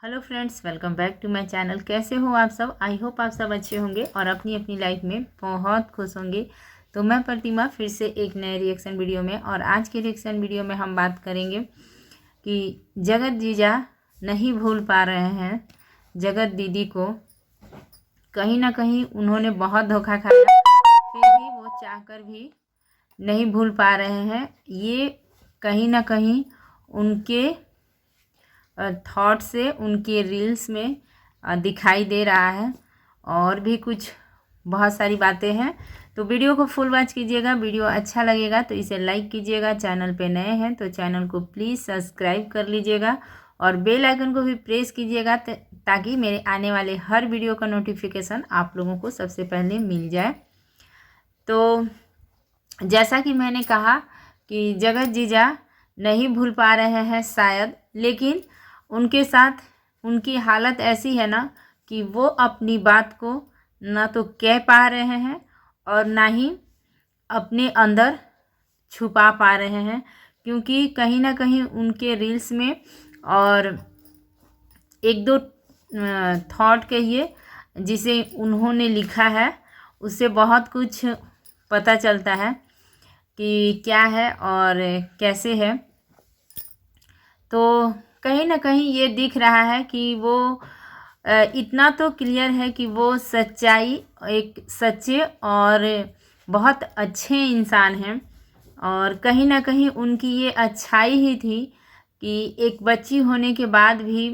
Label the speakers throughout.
Speaker 1: Hello friends, welcome back to my channel. कैसे हो आप सब? आई होप आप सब अच्छे होंगे और अपनी अपनी लाइफ में बहुत खुश होंगे। तो मैं प्रतिमा फिर से एक नए रिएक्शन वीडियो में, और आज के रिएक्शन वीडियो में हम बात करेंगे कि जगत जीजा नहीं भूल पा रहे हैं जगत दीदी को। कहीं ना कहीं उन्होंने बहुत धोखा खाया, फिर भी वो चाहकर भी नहीं भूल पा रहे हैं। ये कहीं ना कहीं उनके थॉट से, उनके रील्स में दिखाई दे रहा है। और भी कुछ बहुत सारी बातें हैं, तो वीडियो को फुल वॉच कीजिएगा। वीडियो अच्छा लगेगा तो इसे लाइक कीजिएगा। चैनल पे नए हैं तो चैनल को प्लीज़ सब्सक्राइब कर लीजिएगा और बेल आइकन को भी प्रेस कीजिएगा ताकि मेरे आने वाले हर वीडियो का नोटिफिकेशन आप लोगों को सबसे पहले मिल जाए। तो जैसा कि मैंने कहा कि जगत जीजा नहीं भूल पा रहे हैं शायद, लेकिन उनके साथ उनकी हालत ऐसी है ना कि वो अपनी बात को ना तो कह पा रहे हैं और ना ही अपने अंदर छुपा पा रहे हैं, क्योंकि कहीं ना कहीं उनके रील्स में और एक दो थॉट कहिए जिसे उन्होंने लिखा है, उससे बहुत कुछ पता चलता है कि क्या है और कैसे है। तो कहीं ना कहीं ये दिख रहा है कि वो इतना तो क्लियर है कि वो सच्चाई, एक सच्चे और बहुत अच्छे इंसान हैं। और कहीं ना कहीं उनकी ये अच्छाई ही थी कि एक बच्ची होने के बाद भी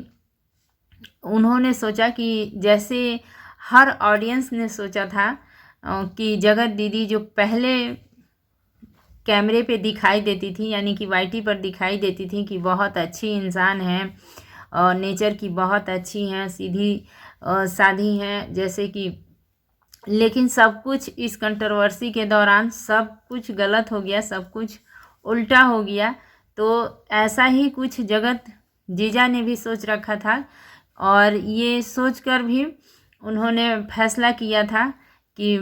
Speaker 1: उन्होंने सोचा कि जैसे हर ऑडियंस ने सोचा था कि जगत दीदी जो पहले कैमरे पे दिखाई देती थी, यानी कि वाईटी पर दिखाई देती थी कि बहुत अच्छी इंसान है और नेचर की बहुत अच्छी हैं, सीधी साधी हैं जैसे कि, लेकिन सब कुछ इस कंट्रोवर्सी के दौरान सब कुछ गलत हो गया, सब कुछ उल्टा हो गया। तो ऐसा ही कुछ जगत जीजा ने भी सोच रखा था और ये सोचकर भी उन्होंने फैसला किया था कि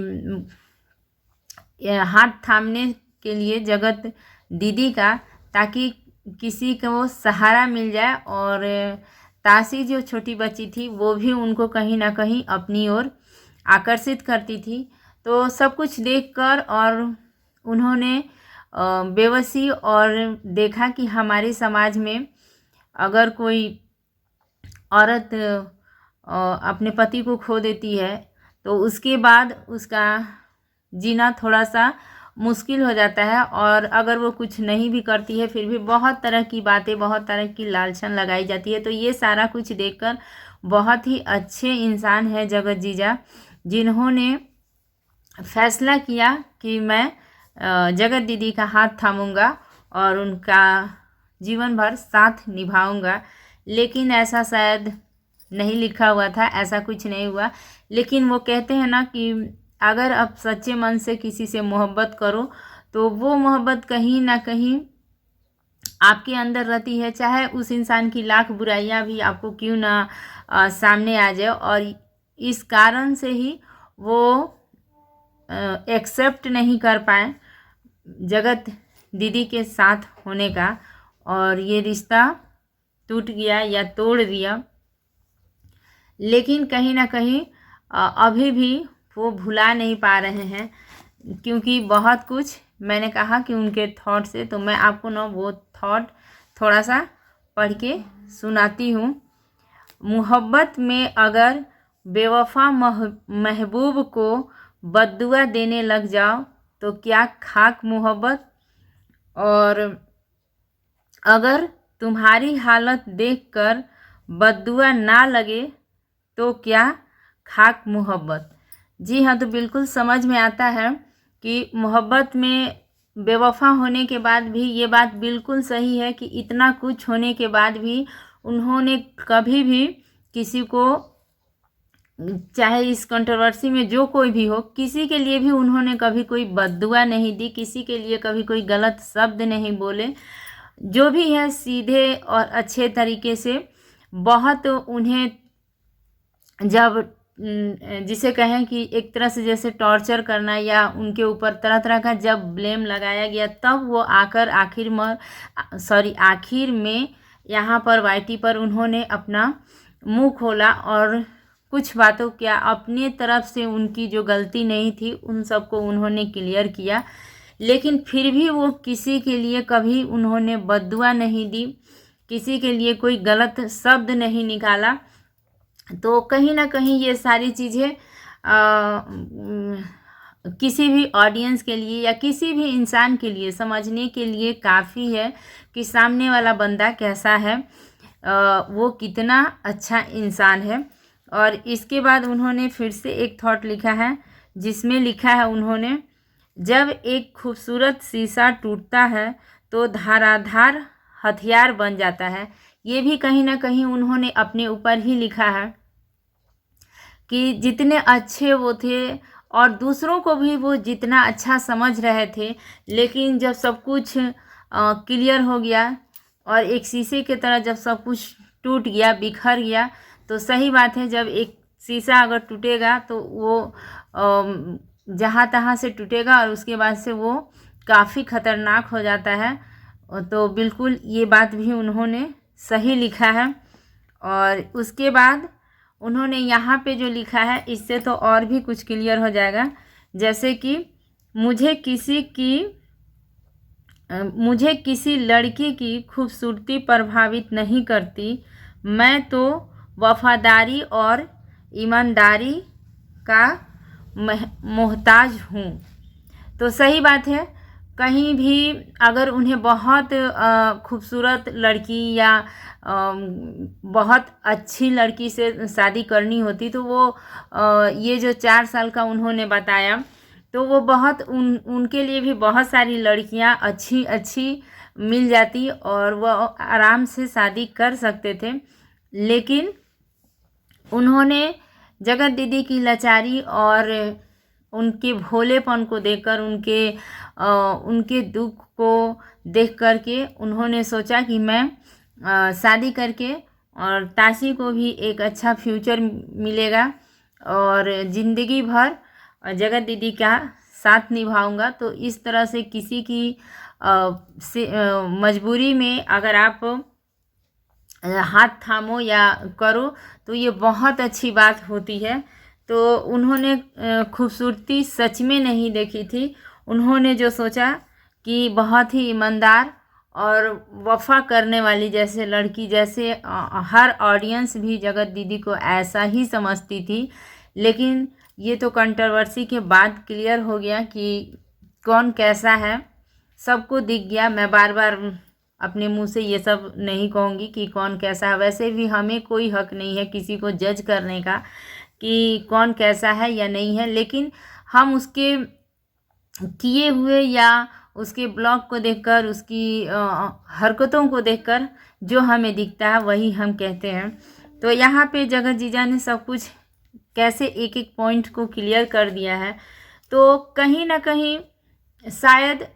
Speaker 1: हाथ थामने के लिए जगत दीदी का, ताकि किसी को सहारा मिल जाए। और तासी जो छोटी बच्ची थी वो भी उनको कहीं ना कहीं अपनी ओर आकर्षित करती थी। तो सब कुछ देखकर और उन्होंने बेबसी और देखा कि हमारे समाज में अगर कोई औरत अपने पति को खो देती है तो उसके बाद उसका जीना थोड़ा सा मुश्किल हो जाता है। और अगर वो कुछ नहीं भी करती है फिर भी बहुत तरह की बातें, बहुत तरह की लालचन लगाई जाती है। तो ये सारा कुछ देखकर बहुत ही अच्छे इंसान है जगत जीजा, जिन्होंने फैसला किया कि मैं जगत दीदी का हाथ थामूंगा और उनका जीवन भर साथ निभाऊंगा। लेकिन ऐसा शायद नहीं लिखा हुआ था, ऐसा कुछ नहीं हुआ। लेकिन वो कहते हैं ना कि अगर आप सच्चे मन से किसी से मोहब्बत करो तो वो मोहब्बत कहीं ना कहीं आपके अंदर रहती है, चाहे उस इंसान की लाख बुराइयां भी आपको क्यों ना सामने आ जाए। और इस कारण से ही वो एक्सेप्ट नहीं कर पाए जगत दीदी के साथ होने का, और ये रिश्ता टूट गया या तोड़ दिया। लेकिन कहीं ना कहीं अभी भी वो भुला नहीं पा रहे हैं, क्योंकि बहुत कुछ मैंने कहा कि उनके थॉट से, तो मैं आपको ना वो थॉट थोड़ा सा पढ़ के सुनाती हूँ। मोहब्बत में अगर बेवफा महबूब को बद्दुआ देने लग जाओ तो क्या खाक मोहब्बत, और अगर तुम्हारी हालत देखकर बद्दुआ ना लगे तो क्या खाक मोहब्बत। जी हाँ, तो बिल्कुल समझ में आता है कि मोहब्बत में बेवफा होने के बाद भी ये बात बिल्कुल सही है कि इतना कुछ होने के बाद भी उन्होंने कभी भी किसी को, चाहे इस कंट्रोवर्सी में जो कोई भी हो, किसी के लिए भी उन्होंने कभी कोई बद्दुआ नहीं दी, किसी के लिए कभी कोई गलत शब्द नहीं बोले। जो भी है सीधे और अच्छे तरीके से, बहुत उन्हें जब जिसे कहें कि एक तरह से जैसे टॉर्चर करना या उनके ऊपर तरह तरह का जब ब्लेम लगाया गया, तब वो आकर आखिर में यहाँ पर वाईटी पर उन्होंने अपना मुंह खोला और कुछ बातों क्या अपने तरफ से उनकी जो गलती नहीं थी उन सबको उन्होंने क्लियर किया। लेकिन फिर भी वो किसी के लिए कभी उन्होंने बद्दुआ नहीं दी, किसी के लिए कोई गलत शब्द नहीं निकाला। तो कहीं ना कहीं ये सारी चीज़ें किसी भी ऑडियंस के लिए या किसी भी इंसान के लिए समझने के लिए काफ़ी है कि सामने वाला बंदा कैसा है, वो कितना अच्छा इंसान है। और इसके बाद उन्होंने फिर से एक थॉट लिखा है जिसमें लिखा है उन्होंने, जब एक खूबसूरत शीशा टूटता है तो धाराधार हथियार बन जाता है। ये भी कहीं ना कहीं उन्होंने अपने ऊपर ही लिखा है कि जितने अच्छे वो थे और दूसरों को भी वो जितना अच्छा समझ रहे थे, लेकिन जब सब कुछ क्लियर हो गया और एक शीशे की तरह जब सब कुछ टूट गया, बिखर गया, तो सही बात है जब एक शीशा अगर टूटेगा तो वो जहाँ तहाँ से टूटेगा और उसके बाद से वो काफ़ी ख़तरनाक हो जाता है। तो बिल्कुल ये बात भी उन्होंने सही लिखा है। और उसके बाद उन्होंने यहाँ पे जो लिखा है इससे तो और भी कुछ क्लियर हो जाएगा, जैसे कि मुझे किसी लड़की की खूबसूरती प्रभावित नहीं करती, मैं तो वफादारी और ईमानदारी का मोहताज हूँ। तो सही बात है, कहीं भी अगर उन्हें बहुत खूबसूरत लड़की या बहुत अच्छी लड़की से शादी करनी होती तो वो ये जो 4 साल का उन्होंने बताया तो वो बहुत उनके लिए भी बहुत सारी लड़कियां अच्छी अच्छी मिल जाती और वो आराम से शादी कर सकते थे। लेकिन उन्होंने जगत दीदी की लाचारी और उनके भोलेपन को देखकर, उनके दुख को देख कर के उन्होंने सोचा कि मैं शादी करके और ताशी को भी एक अच्छा फ्यूचर मिलेगा और ज़िंदगी भर जगत दीदी का साथ निभाऊंगा। तो इस तरह से किसी की मजबूरी में अगर आप हाथ थामो या करो तो ये बहुत अच्छी बात होती है। तो उन्होंने खूबसूरती सच में नहीं देखी थी, उन्होंने जो सोचा कि बहुत ही ईमानदार और वफा करने वाली जैसे लड़की, जैसे हर ऑडियंस भी जगत दीदी को ऐसा ही समझती थी। लेकिन ये तो कंट्रोवर्सी के बाद क्लियर हो गया कि कौन कैसा है, सबको दिख गया। मैं बार बार अपने मुंह से ये सब नहीं कहूँगी कि कौन कैसा है, वैसे भी हमें कोई हक नहीं है किसी को जज करने का कि कौन कैसा है या नहीं है। लेकिन हम उसके किए हुए या उसके ब्लॉग को देखकर, उसकी हरकतों को देखकर जो हमें दिखता है वही हम कहते हैं। तो यहाँ पे जगत जीजा ने सब कुछ कैसे एक एक पॉइंट को क्लियर कर दिया है। तो कहीं ना कहीं शायद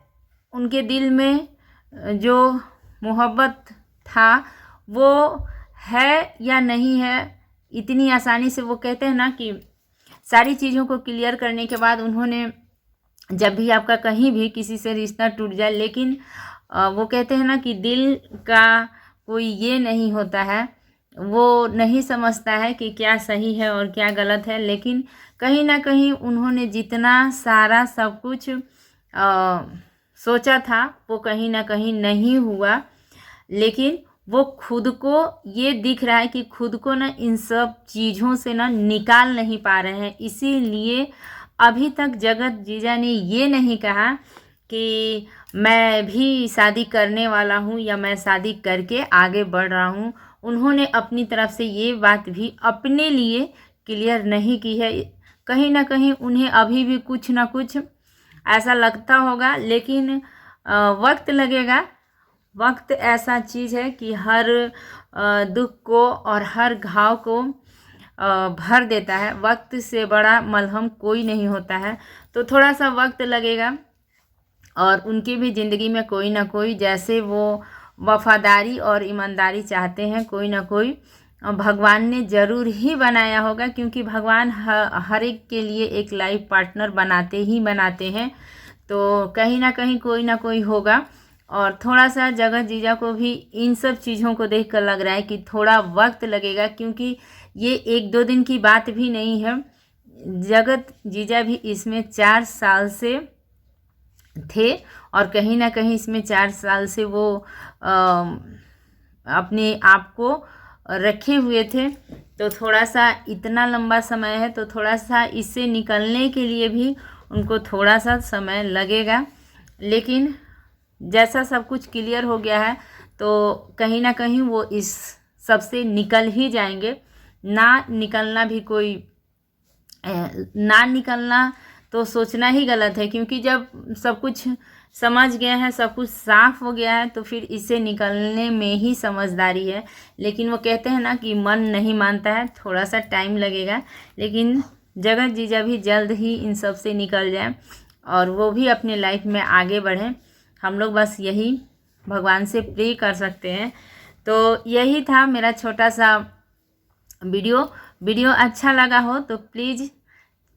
Speaker 1: उनके दिल में जो मोहब्बत था वो है या नहीं है, इतनी आसानी से वो कहते हैं ना कि सारी चीज़ों को क्लियर करने के बाद उन्होंने, जब भी आपका कहीं भी किसी से रिश्ता टूट जाए, लेकिन वो कहते हैं ना कि दिल का कोई ये नहीं होता है, वो नहीं समझता है कि क्या सही है और क्या गलत है। लेकिन कहीं ना कहीं उन्होंने जितना सारा सब कुछ सोचा था वो कहीं ना कहीं नहीं हुआ। लेकिन वो खुद को ये दिख रहा है कि खुद को ना इन सब चीज़ों से ना निकाल नहीं पा रहे हैं, इसीलिए अभी तक जगत जीजा ने ये नहीं कहा कि मैं भी शादी करने वाला हूँ या मैं शादी करके आगे बढ़ रहा हूँ। उन्होंने अपनी तरफ से ये बात भी अपने लिए क्लियर नहीं की है। कहीं ना कहीं उन्हें अभी भी कुछ ना कुछ ऐसा लगता होगा, लेकिन वक्त लगेगा। वक्त ऐसा चीज़ है कि हर दुख को और हर घाव को भर देता है। वक्त से बड़ा मलहम कोई नहीं होता है। तो थोड़ा सा वक्त लगेगा और उनकी भी ज़िंदगी में कोई ना कोई, जैसे वो वफादारी और ईमानदारी चाहते हैं, कोई ना कोई भगवान ने ज़रूर ही बनाया होगा, क्योंकि भगवान हर एक के लिए एक लाइफ पार्टनर बनाते ही बनाते हैं। तो कहीं ना कहीं कोई ना कोई होगा और थोड़ा सा जगत जीजा को भी इन सब चीज़ों को देखकर लग रहा है कि थोड़ा वक्त लगेगा, क्योंकि ये 1-2 दिन की बात भी नहीं है। जगत जीजा भी इसमें 4 साल से थे और कहीं ना कहीं इसमें 4 साल से वो अपने आप को रखे हुए थे। तो थोड़ा सा इतना लंबा समय है, तो थोड़ा सा इससे निकलने के लिए भी उनको थोड़ा सा समय लगेगा। लेकिन जैसा सब कुछ क्लियर हो गया है तो कहीं ना कहीं वो इस सब से निकल ही जाएंगे। ना निकलना भी कोई ना निकलना तो सोचना ही गलत है, क्योंकि जब सब कुछ समझ गए हैं, सब कुछ साफ हो गया है, तो फिर इससे निकलने में ही समझदारी है। लेकिन वो कहते हैं ना कि मन नहीं मानता है, थोड़ा सा टाइम लगेगा। लेकिन जगत जीजा भी जल्द ही इन सब से निकल जाए और वो भी अपने लाइफ में आगे बढ़ें। हम लोग बस यही भगवान से प्रे कर सकते हैं। तो यही था मेरा छोटा सा वीडियो अच्छा लगा हो तो प्लीज़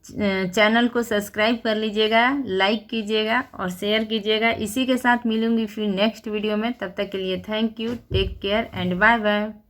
Speaker 1: चैनल को सब्सक्राइब कर लीजिएगा, लाइक कीजिएगा और शेयर कीजिएगा। इसी के साथ मिलूंगी फिर नेक्स्ट वीडियो में। तब तक के लिए thank you, take care and bye bye.